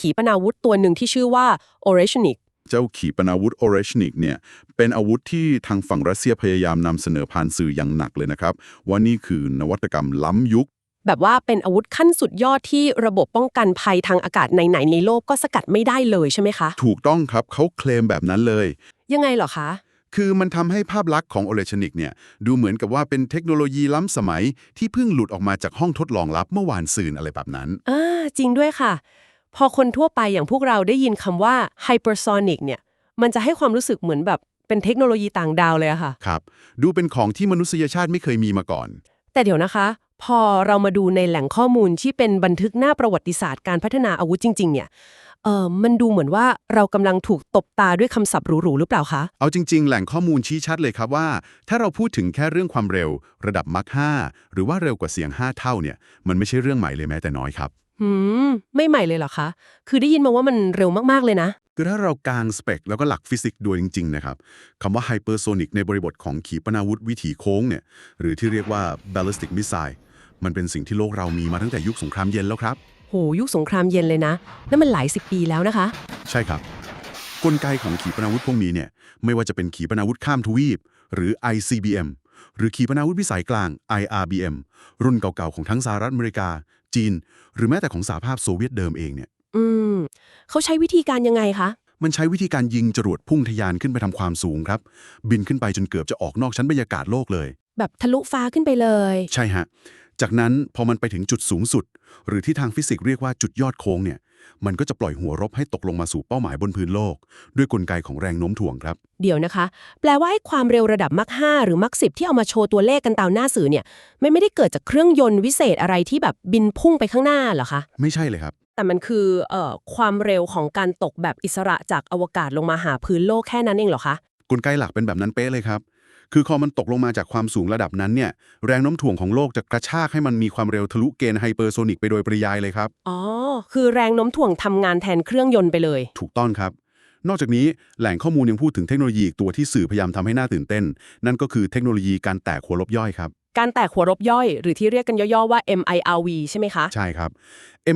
ขีปนาวุธตัวหนึ่งที่ชื่อว่า Oreshnik เจ้าขีปนาวุธโอเรชนิกเนี่ยเป็นอาวุธที่ทางฝั่งรัสเซียพยายามนำเสนอผ่านสื่ออย่างหนักเลยนะครับว่านี่คือนวัตกรรมล้ำยุคแบบว่าเป็นอาวุธขั้นสุดยอดที่ระบบป้องกันภัยทางอากาศไหนๆในโลกก็สกัดไม่ได้เลยใช่ไหมคะถูกต้องครับเขาเคลมแบบนั้นเลยยังไงเหรอคะคือมันทำให้ภาพลักษณ์ของโอเลชนิกเนี่ยดูเหมือนกับว่าเป็นเทคโนโลยีล้ำสมัยที่เพิ่งหลุดออกมาจากห้องทดลองลับเมื่อวานซืนอะไรแบบนั้นจริงด้วยค่ะพอคนทั่วไปอย่างพวกเราได้ยินคำว่า hypersonic เนี่ยมันจะให้ความรู้สึกเหมือนแบบเป็นเทคโนโลยีต่างดาวเลยอะค่ะครับดูเป็นของที่มนุษยชาติไม่เคยมีมาก่อนแต่เดี๋ยวนะคะพอเรามาดูในแหล่งข้อมูลที่เป็นบันทึกหน้าประวัติศาสตร์การพัฒนาอาวุธจริงๆเนี่ยมันดูเหมือนว่าเรากำลังถูกตบตาด้วยคำศัพท์หรูๆหรือเปล่าคะเอาจริงๆแหล่งข้อมูลชี้ชัดเลยครับว่าถ้าเราพูดถึงแค่เรื่องความเร็วระดับมัค5หรือว่าเร็วกว่าเสียง5เท่าเนี่ยมันไม่ใช่เรื่องใหม่เลยแม้แต่น้อยครับไม่ใหม่เลยเหรอคะคือได้ยินมาว่ามันเร็วมากๆเลยนะคือถ้าเรากางสเปคแล้วก็หลักฟิสิกส์ด้วยจริงๆนะครับคำว่าไฮเปอร์โซนิกในบริบทของขีปนาวุธวิถีโค้งเนี่ยหรือที่เรียกว่า ballistic missile มันเป็นสิ่งที่โลกเรามีมาตั้งแต่ยุคสงครามเย็นแล้วครับโหยุคสงครามเย็นเลยนะนั่นมันหลายสิบปีแล้วนะคะ ใช่ครับกลไกของขีปนาวุธพวกนี้เนี่ยไม่ว่าจะเป็นขีปนาวุธข้ามทวีปหรือ ICBM หรือขีปนาวุธวิสัยกลาง IRBM รุ่นเก่าๆของทั้งสหรัฐอเมริกาจีนหรือแม้แต่ของสหภาพโซเวียตเดิมเองเนี่ยเขาใช้วิธีการยังไงคะมันใช้วิธีการยิงจรวดพุ่งทะยานขึ้นไปทำความสูงครับบินขึ้นไปจนเกือบจะออกนอกชั้นบรรยากาศโลกเลยแบบทะลุฟ้าขึ้นไปเลยใช่ฮะจากนั้นพอมันไปถึงจุดสูงสุดหรือที่ทางฟิสิกส์เรียกว่าจุดยอดโค้งเนี่ยมันก็จะปล่อยหัวรบให้ตกลงมาสู่เป้าหมายบนพื้นโลกด้วยกลไกของแรงโน้มถ่วงครับเดี๋ยวนะคะแปลว่าไอ้ความเร็วระดับมัค5หรือมัค10ที่เอามาโชว์ตัวเลขกันตามหน้าสื่อเนี่ยไม่ได้เกิดจากเครื่องยนต์วิเศษอะไรที่แบบบินพุ่งไปข้างหน้าเหรอคะไม่ใช่เลยครับแต่มันคือความเร็วของการตกแบบอิสระจากอวกาศลงมาหาพื้นโลกแค่นั้นเองเหรอคะกลไกหลักเป็นแบบนั้นเป๊ะเลยครับคือพอมันตกลงมาจากความสูงระดับนั้นเนี่ยแรงโน้มถ่วงของโลกจะกระชากให้มันมีความเร็วทะลุเกณฑ์ไฮเปอร์โซนิกไปโดยปริยายเลยครับคือแรงโน้มถ่วงทำงานแทนเครื่องยนต์ไปเลยถูกต้องครับนอกจากนี้แหล่งข้อมูลยังพูดถึงเทคโนโลยีอีกตัวที่สื่อพยายามทำให้น่าตื่นเต้นนั่นก็คือเทคโนโลยีการแตกหัวลบย่อยครับการแตกหัวรบย่อยหรือที่เรียกกันย่อๆว่า MIRV ใช่ไหมคะใช่ครับ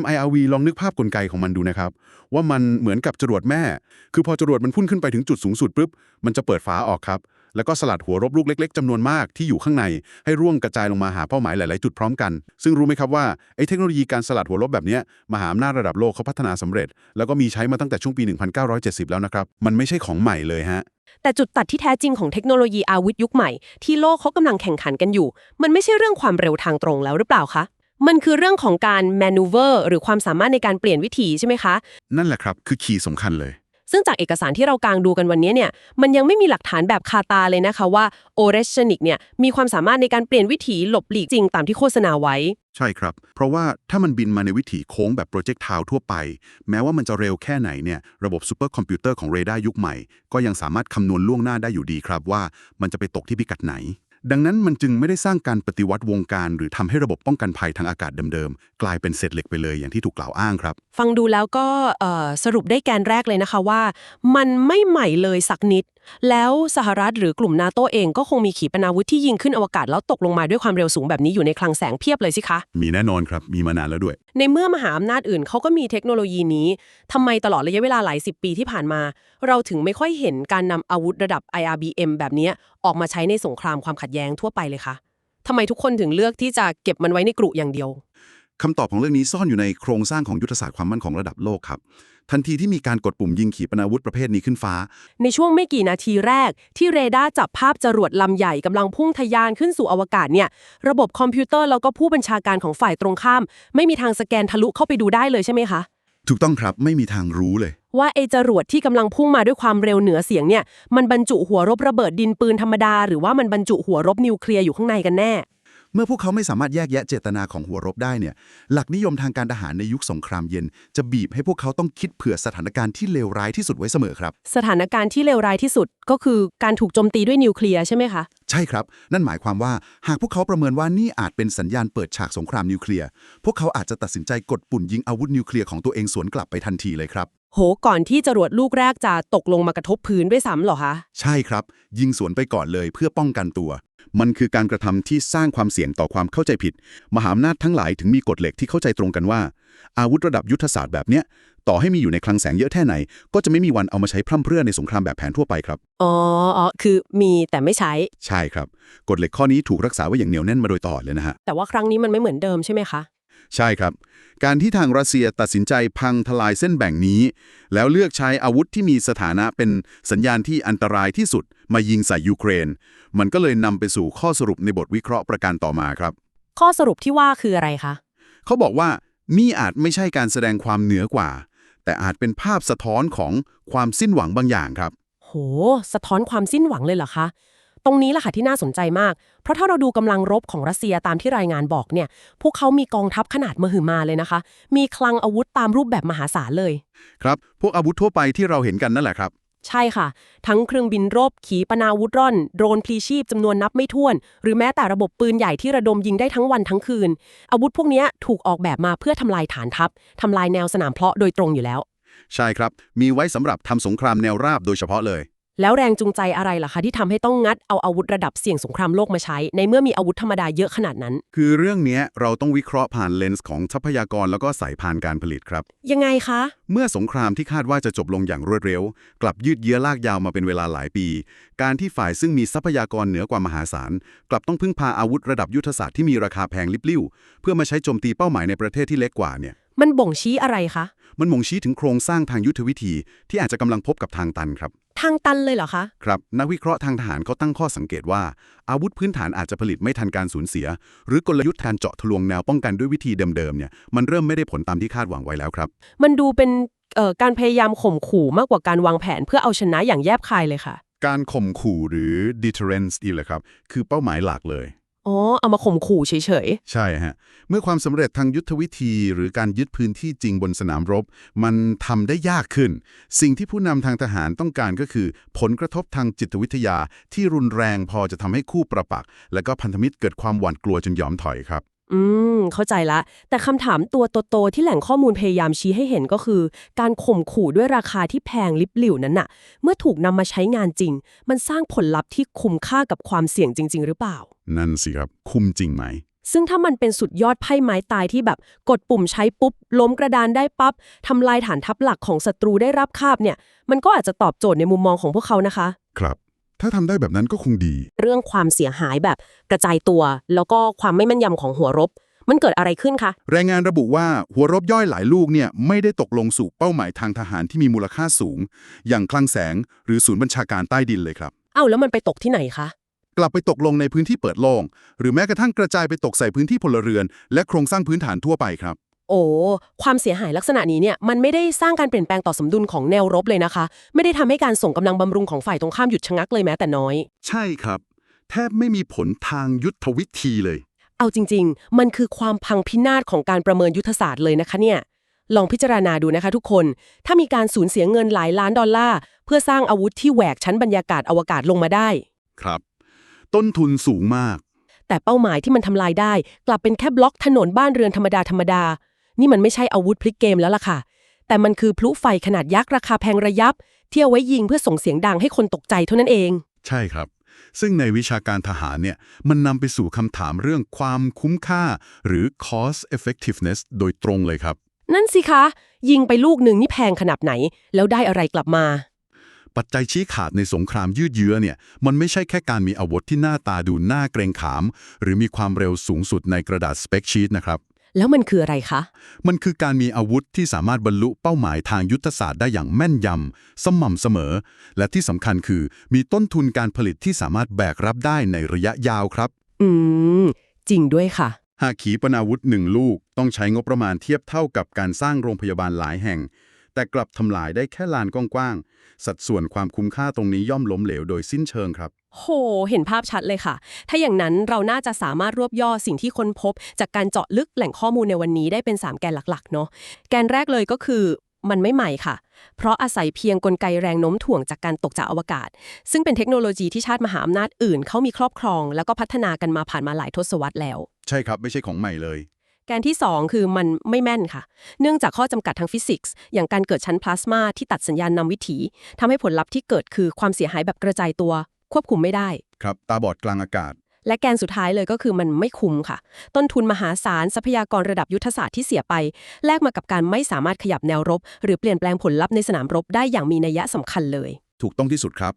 MIRV ลองนึกภาพกลไกของมันดูนะครับว่ามันเหมือนกับจรวดแม่คือพอจรวดมันพุ่งขึ้นไปถึงจุดสูงสุดปุ๊บมันจะเปิดฝาออกครับแล้วก็สลัดหัวรบลูกเล็กๆจำนวนมากที่อยู่ข้างในให้ร่วงกระจายลงมาหาเป้าหมายหลายๆจุดพร้อมกันซึ่งรู้ไหมครับว่าไอ้เทคโนโลยีการสลัดหัวรบแบบนี้มหาอำนาจระดับโลกเขาพัฒนาสำเร็จแล้วก็มีใช้มาตั้งแต่ช่วงปี 1970 แล้วนะครับมันไม่ใช่ของใหม่เลยฮะแต่จุดตัดที่แท้จริงของเทคโนโลยีอาวุธยุคใหม่ที่โลกเขากำลังแข่งขันกันอยู่มันไม่ใช่เรื่องความเร็วทางตรงแล้วหรือเปล่าคะมันคือเรื่องของการ maneuver หรือความสามารถในการเปลี่ยนวิถีใช่ไหมคะนั่นแหละครับคือคีย์สำคัญเลยซึ่งจากเอกสารที่เรากางดูกันวันนี้เนี่ยมันยังไม่มีหลักฐานแบบคาตาเลยนะคะว่าโอเรชนิกเนี่ยมีความสามารถในการเปลี่ยนวิถีหลบหลีกจริงตามที่โฆษณาไว้ใช่ครับเพราะว่าถ้ามันบินมาในวิถีโค้งแบบโปรเจกต์ทาวทั่วไปแม้ว่ามันจะเร็วแค่ไหนเนี่ยระบบซูเปอร์คอมพิวเตอร์ของเรดาร์ยุคใหม่ก็ยังสามารถคำนวณล่วงหน้าได้อยู่ดีครับว่ามันจะไปตกที่พิกัดไหนดังนั้นมันจึงไม่ได้สร้างการปฏิวัติวงการหรือทำให้ระบบป้องกันภัยทางอากาศเดิมๆกลายเป็นเศษเหล็กไปเลยอย่างที่ถูกกล่าวอ้างครับฟังดูแล้วก็สรุปได้แกนแรกเลยนะคะว่ามันไม่ใหม่เลยสักนิดแล้วสหรัฐหรือกลุ่มนาโตเองก็คงมีขีปนาวุธที่ยิงขึ้นอวกาศแล้วตกลงมาด้วยความเร็วสูงแบบนี้อยู่ในคลังแสงเพียบเลยสิคะมีแน่นอนครับมีมานานแล้วด้วยในเมื่อมหาอำนาจอื่นเขาก็มีเทคโนโลยีนี้ทำไมตลอดระยะเวลาหลายสิบปีที่ผ่านมาเราถึงไม่ค่อยเห็นการนำอาวุธระดับ IRBM แบบนี้ออกมาใช้ในสงครามความขัดแย้งทั่วไปเลยคะทำไมทุกคนถึงเลือกที่จะเก็บมันไว้ในกรุอย่างเดียวคำตอบของเรื่องนี้ซ่อนอยู่ในโครงสร้างของยุทธศาสตร์ความมั่นคงระดับโลกครับทันทีที่มีการกดปุ่มยิงขีปนาวุธประเภทนี้ขึ้นฟ้าในช่วงไม่กี่นาทีแรกที่เรดาร์จับภาพจรวดลำใหญ่กำลังพุ่งทะยานขึ้นสู่อวกาศเนี่ยระบบคอมพิวเตอร์แล้วก็ผู้บัญชาการของฝ่ายตรงข้ามไม่มีทางสแกนทะลุเข้าไปดูได้เลยใช่ไหมคะถูกต้องครับไม่มีทางรู้เลยว่าไอ้จรวดที่กำลังพุ่งมาด้วยความเร็วเหนือเสียงเนี่ยมันบรรจุหัวรบระเบิดดินปืนธรรมดาหรือว่ามันบรรจุหัวรบนิวเคลียร์อยู่ข้างในกันแน่เมื่อพวกเขาไม่สามารถแยกแยะเจตนาของหัวรบได้เนี่ยหลักนิยมทางการทหารในยุคสงครามเย็นจะบีบให้พวกเขาต้องคิดเผื่อสถานการณ์ที่เลวร้ายที่สุดไว้เสมอครับสถานการณ์ที่เลวร้ายที่สุดก็คือการถูกโจมตีด้วยนิวเคลียร์ใช่ไหมคะใช่ครับนั่นหมายความว่าหากพวกเขาประเมินว่านี่อาจเป็นสัญญาณเปิดฉากสงครามนิวเคลียร์พวกเขาอาจจะตัดสินใจกดปุ่มยิงอาวุธนิวเคลียร์ของตัวเองสวนกลับไปทันทีเลยครับโหก่อนที่จรวดลูกแรกจะตกลงมากระทบพื้นด้วยซ้ำเหรอคะใช่ครับยิงสวนไปก่อนเลยเพื่อป้องกันตัว มันคือการกระทำที่สร้างความเสี่ยงต่อความเข้าใจผิดมหาอำนาจทั้งหลายถึงมีกฎเหล็กที่เข้าใจตรงกันว่าอาวุธระดับยุทธศาสตร์แบบเนี้ยต่อให้มีอยู่ในคลังแสงเยอะแค่ไหนก็จะไม่มีวันเอามาใช้พร่ำเพรื่อในสงครามแบบแผนทั่วไปครับอ๋อคือมีแต่ไม่ใช้ใช่ครับกฎเหล็กข้อนี้ถูกรักษาไว้อย่างเหนียวแน่นมาโดยตลอดเลยนะฮะแต่ว่าครั้งนี้มันไม่เหมือนเดิมใช่ไหมคะ ใช่ครับการที่ทางรัสเซียตัดสินใจพังทลายเส้นแบ่งนี้แล้วเลือกใช้อาวุธที่มีสถานะเป็นสัญญาณที่อันตรายที่สุดมายิงใส่ยูเครนมันก็เลยนำไปสู่ข้อสรุปในบทวิเคราะห์ประการต่อมาครับข้อสรุปที่ว่าคืออะไรคะ เขาบอกว่านี่อาจไม่ใช่การแสดงความเหนือกว่าแต่อาจเป็นภาพสะท้อนของความสิ้นหวังบางอย่างครับโหสะท้อนความสิ้นหวังเลยเหรอคะตรงนี้แหละค่ะที่น่าสนใจมากเพราะถ้าเราดูกำลังรบของรัสเซียตามที่รายงานบอกเนี่ยพวกเขามีกองทัพขนาดมหึมาเลยนะคะมีคลังอาวุธตามรูปแบบมหาศาลเลยครับพวกอาวุธทั่วไปที่เราเห็นกันนั่นแหละครับใช่ค่ะทั้งเครื่องบินรบขีปนาวุธร่อนโดรนพลีชีพจำนวนนับไม่ถ้วนหรือแม้แต่ระบบปืนใหญ่ที่ระดมยิงได้ทั้งวันทั้งคืนอาวุธพวกนี้ถูกออกแบบมาเพื่อทำลายฐานทัพทำลายแนวสนามเพลาะโดยตรงอยู่แล้วใช่ครับมีไว้สำหรับทำสงครามแนวราบโดยเฉพาะเลยแล้วแรงจูงใจอะไรล่ะคะที่ทำให้ต้องงัดเอาอาวุธระดับเสี่ยงสงครามโลกมาใช้ในเมื่อมีอาวุธธรรมดาเยอะขนาดนั้นคือเรื่องนี้เราต้องวิเคราะห์ผ่านเลนส์ของทรัพยากรแล้วก็สายพานการผลิตครับยังไงคะเมื่อสงครามที่คาดว่าจะจบลงอย่างรวดเร็วกลับยืดเยื้อลากยาวมาเป็นเวลาหลายปีการที่ฝ่ายซึ่งมีทรัพยากรเหนือกว่ามหาศาลกลับต้องพึ่งพาอาวุธระดับยุทธศาสตร์ที่มีราคาแพงลิบลิ่วเพื่อมาใช้โจมตีเป้าหมายในประเทศที่เล็กกว่าเนี่ยมันบ่งชี้อะไรคะมันบ่งชี้ถึงโครงสร้างทางยุทธวิธีที่อาจจะกำลังพบกับทางตันครับทางตันเลยเหรอคะครับนักวิเคราะห์ทางทหารเขาตั้งข้อสังเกตว่าอาวุธพื้นฐานอาจจะผลิตไม่ทันการสูญเสียหรือกลยุทธ์การเจาะทะลวงแนวป้องกันด้วยวิธีเดิมๆเนี่ยมันเริ่มไม่ได้ผลตามที่คาดหวังไว้แล้วครับมันดูเป็นการพยายามข่มขู่มากกว่าการวางแผนเพื่อเอาชนะอย่างแยบคายเลยค่ะการข่มขู่หรือ deterrence อีกเลยครับคือเป้าหมายหลักเลยอ๋อเอามาข่มขู่เฉยใช่ฮะเมื่อความสำเร็จทางยุทธวิธีหรือการยึดพื้นที่จริงบนสนามรบมันทำได้ยากขึ้นสิ่งที่ผู้นำทางทหารต้องการก็คือผลกระทบทางจิตวิทยาที่รุนแรงพอจะทำให้คู่ประปักษ์และก็พันธมิตรเกิดความหวาดกลัวจนยอมถอยครับเข้าใจละแต่คำถามตัวโตๆที่แหล่งข้อมูลพยายามชี้ให้เห็นก็คือการข่มขู่ด้วยราคาที่แพงลิบหลิ่วนั้นน่ะเมื่อถูกนำมาใช้งานจริงมันสร้างผลลัพธ์ที่คุ้มค่ากับความเสี่ยงจริงๆหรือเปล่านั่นสิครับคุ้มจริงไหมซึ่งถ้ามันเป็นสุดยอดไพ่ไม้ตายที่แบบกดปุ่มใช้ปุ๊บล้มกระดานได้ปั๊บทำลายฐานทัพหลักของศัตรูได้รับคาบเนี่ยมันก็อาจจะตอบโจทย์ในมุมมองของพวกเขานะคะครับถ้าทำได้แบบนั้นก็คงดีเรื่องความเสียหายแบบกระจายตัวแล้วก็ความไม่แม่นยำของหัวรบมันเกิดอะไรขึ้นคะรายงานระบุว่าหัวรบย่อยหลายลูกเนี่ยไม่ได้ตกลงสู่เป้าหมายทางทหารที่มีมูลค่าสูงอย่างคลังแสงหรือศูนย์บัญชาการใต้ดินเลยครับแล้วมันไปตกที่ไหนคะกลับไปตกลงในพื้นที่เปิดโล่งหรือแม้กระทั่งกระจายไปตกใส่พื้นที่พลเรือนและโครงสร้างพื้นฐานทั่วไปครับความเสียหายลักษณะนี้เนี่ยมันไม่ได้สร้างการเปลี่ยนแปลงต่อสมดุลของแนวรบเลยนะคะไม่ได้ทำให้การส่งกำลังบำรุงของฝ่ายตรงข้ามหยุดชะงักเลยแม้แต่น้อยใช่ครับแทบไม่มีผลทางยุทธวิธีเลยเอาจริงๆมันคือความพังพินาศของการประเมินยุทธศาสตร์เลยนะคะเนี่ยลองพิจารณาดูนะคะทุกคนถ้ามีการสูญเสียเงินหลายล้านดอลลาร์เพื่อสร้างอาวุธที่แหวกชั้นบรรยากาศอวกาศลงมาได้ครับต้นทุนสูงมากแต่เป้าหมายที่มันทำลายได้กลับเป็นแค่บล็อกถนนบ้านเรือนธรรมดานี่มันไม่ใช่อาวุธพลิกเกมแล้วล่ะค่ะแต่มันคือพลุไฟขนาดยักษ์ราคาแพงระยับที่เอาไว้ยิงเพื่อส่งเสียงดังให้คนตกใจเท่านั้นเองใช่ครับซึ่งในวิชาการทหารเนี่ยมันนำไปสู่คำถามเรื่องความคุ้มค่าหรือ cost effectiveness โดยตรงเลยครับนั่นสิคะยิงไปลูกหนึ่งนี่แพงขนาดไหนแล้วได้อะไรกลับมาปัจจัยชี้ขาดในสงครามยืดเยื้อเนี่ยมันไม่ใช่แค่การมีอาวุธที่หน้าตาดูน่าเกรงขามหรือมีความเร็วสูงสุดในกระดาษสเปคชีตนะครับแล้วมันคืออะไรคะมันคือการมีอาวุธที่สามารถบรรลุเป้าหมายทางยุทธศาสตร์ได้อย่างแม่นยำสม่ำเสมอและที่สำคัญคือมีต้นทุนการผลิตที่สามารถแบกรับได้ในระยะยาวครับจริงด้วยค่ะหากขีปนาวุธ1ลูกต้องใช้งบประมาณเทียบเท่ากับการสร้างโรงพยาบาลหลายแห่งแต่กลับทำลายได้แค่ลานกว้างๆสัดส่วนความคุ้มค่าตรงนี้ย่อมล้มเหลวโดยสิ้นเชิงครับเห็นภาพชัดเลยค่ะ ถ้าอย่างนั้นเราน่าจะสามารถรวบย่อสิ่งที่ค้นพบจากการเจาะลึกแหล่งข้อมูลในวันนี้ได้เป็น3แกนหลักๆเนาะแกนแรกเลยก็คือมันไม่ใหม่ค่ะเพราะอาศัยเพียงกลไกแรงโน้มถ่วงจากการตกจากอวกาศซึ่งเป็นเทคโนโลยีที่ชาติมหาอำนาจอื่นเขามีครอบครองแล้วก็พัฒนากันมาผ่านมาหลายทศวรรษแล้วใช่ครับไม่ใช่ของใหม่เลยแกนที่2คือมันไม่แม่นค่ะเนื่องจากข้อจำกัดทางฟิสิกส์อย่างการเกิดชั้นพลาสมาที่ตัดสัญญาณนำวิถีทำให้ผลลัพธ์ที่เกิดคือความเสียหายแบบกระจายตัวควบคุมไม่ได้ครับตาบอดกลางอากาศ และแกนสุดท้ายเลยก็คือมันไม่คุ้มค่ะต้นทุนมหาศาลทรัพยากรระดับยุทธศาสตร์ที่เสียไปแลกมากับการไม่สามารถขยับแนวรบหรือเปลี่ยนแปลงผลลัพธ์ในสนามรบได้อย่างมีนัยสำคัญเลย ถูกต้องที่สุดครับ